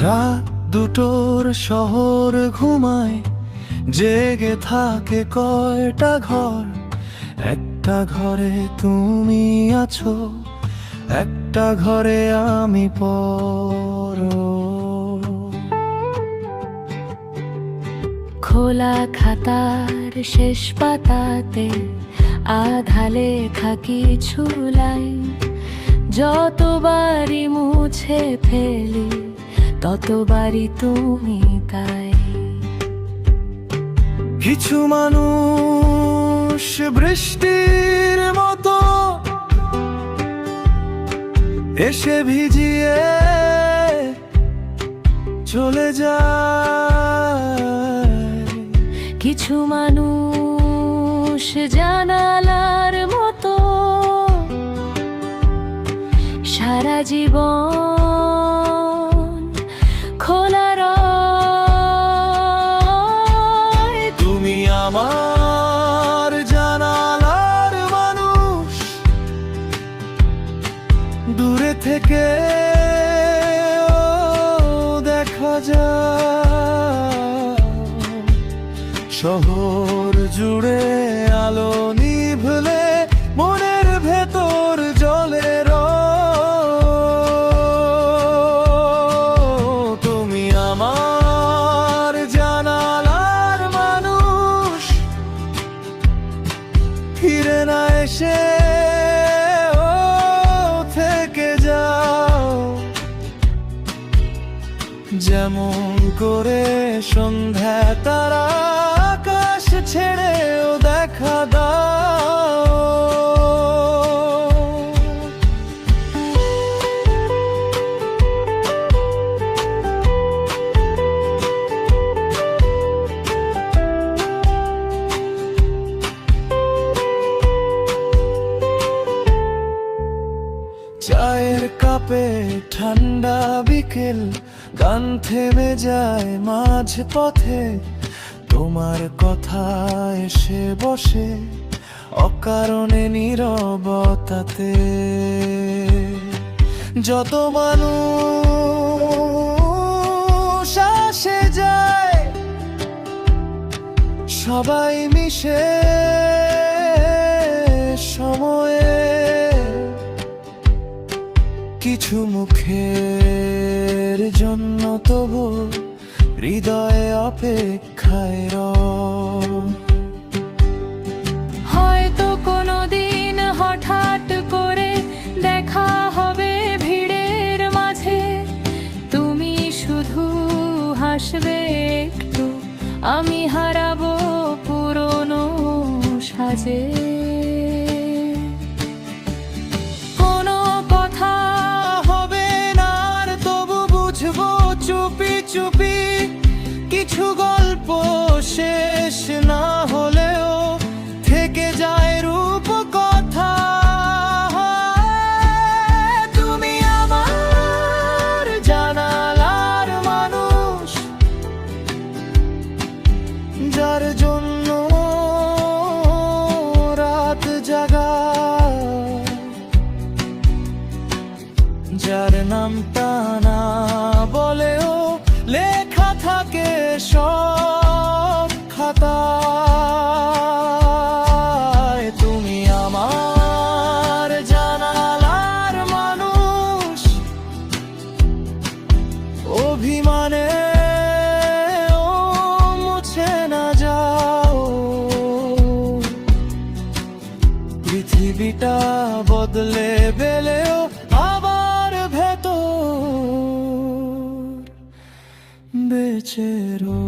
রাত দুটোর শহর ঘুমায়, জেগে থাকে কয়টা ঘর। একটা ঘরে তুমি আছো, একটা ঘরে আমি পর। খোলা খাতার শেষ পাতাতে আধা লেখা কিছু লাইন, যতবারই মুছে ফেলি ততবারই তুমি তাই। কিছু মানুষ বৃষ্টির মতো এসে ভিজিয়ে চলে যায়। কিছু মানুষ জানালার মতো সারা জীবন খোলা রয়। তুমি আমার জানালার মানুষ, দূরে থেকে দেখা যায়। শহর জুড়ে আলো নিভলে মনের ভেতর জ্বলে তুমি আমার জানালার মানুষ, ফিরে না এসে থেকে যাও। যেমন করে সন্ধ্যা তারা আকাশ ছেড়েও দেখা দাও। চায়ের কাপে ঠান্ডা বিকেল, গান থেমে যায় মাঝ পথে। তোমার কথা এসে বসে অকারণে নীরবতাতে। যত মানুষ আসে যায়, সবাই মিশে সময়ে। কিছু মুখের জন্য তবু হৃদয়ে অপেক্ষায় হয়তো কোনোদিন হঠাৎ করে দেখা হবে ভিড়ের মাঝে। তুমি শুধু হাসবে একটু, আমি হারাবো পুরনো সাজে। চুপি চুপি কিছু গল্প শেষ না হলেও থেকে যায় রূপ কথা। তুমি আমার জানালার মানুষ, যার জন্য রাত জাগা, যার নামটা না বলেও লেখা থাকে সব খাতায়। তুমি আমার জানালার মানুষ, অভিমানে মুছে না যাও। পৃথিবীটা বদলে বেলেও আবার ভেতর বেঁচে রো।